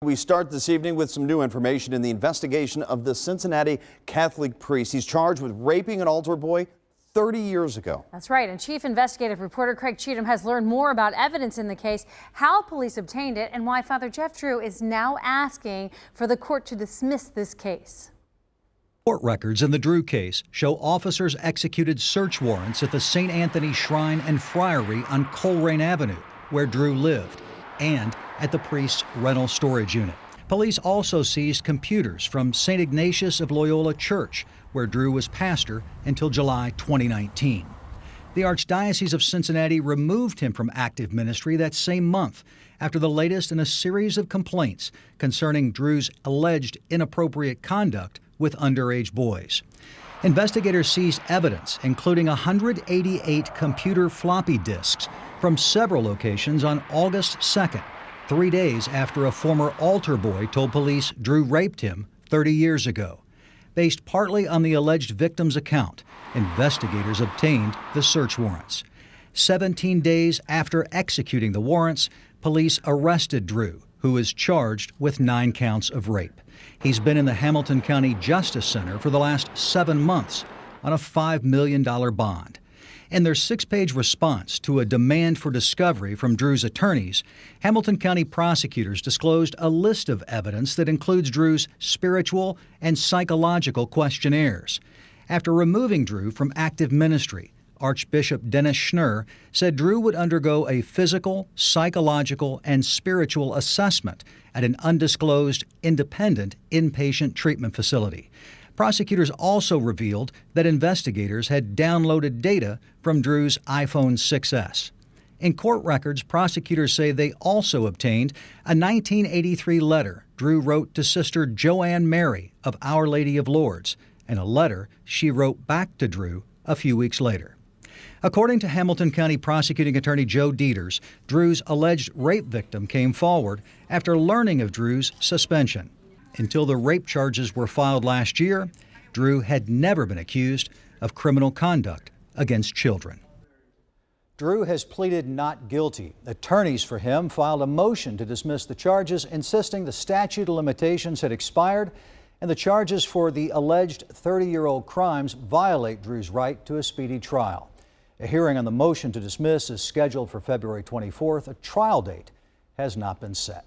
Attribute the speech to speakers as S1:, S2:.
S1: We start this evening with some new information in the investigation of the Cincinnati Catholic priest. He's charged with raping an altar boy 30 years ago.
S2: That's right. And Chief Investigative Reporter Craig Cheatham has learned more about evidence in the case, how police obtained it, and why Father Geoff Drew is now asking for the court to dismiss this case.
S3: Court records in the Drew case show officers executed search warrants at the St. Anthony Shrine and Friary on Coleraine Avenue, where Drew lived, and at the priest's rental storage unit. Police also seized computers from St. Ignatius of Loyola Church, where Drew was pastor until July 2019. The Archdiocese of Cincinnati removed him from active ministry that same month after the latest in a series of complaints concerning Drew's alleged inappropriate conduct with underage boys. Investigators seized evidence, including 188 computer floppy disks from several locations on August 2nd, 3 days after a former altar boy told police Drew raped him 30 years ago. Based partly on the alleged victim's account, investigators obtained the search warrants. 17 days after executing the warrants, police arrested Drew, who is charged with 9 counts of rape. He's been in the Hamilton County Justice Center for the last 7 months on a $5 million bond. In their 6-page response to a demand for discovery from Drew's attorneys, Hamilton County prosecutors disclosed a list of evidence that includes Drew's spiritual and psychological questionnaires. After removing Drew from active ministry, Archbishop Dennis Schnurr said Drew would undergo a physical, psychological, and spiritual assessment at an undisclosed, independent inpatient treatment facility. Prosecutors also revealed that investigators had downloaded data from Drew's iPhone 6S. In court records, prosecutors say they also obtained a 1983 letter Drew wrote to Sister Joanne Mary of Our Lady of Lourdes, and a letter she wrote back to Drew a few weeks later. According to Hamilton County Prosecuting Attorney Joe Dieters, Drew's alleged rape victim came forward after learning of Drew's suspension. Until the rape charges were filed last year, Drew had never been accused of criminal conduct against children. Drew has pleaded not guilty. Attorneys for him filed a motion to dismiss the charges, insisting the statute of limitations had expired and the charges for the alleged 30-year-old crimes violate Drew's right to a speedy trial. A hearing on the motion to dismiss is scheduled for February 24th. A trial date has not been set.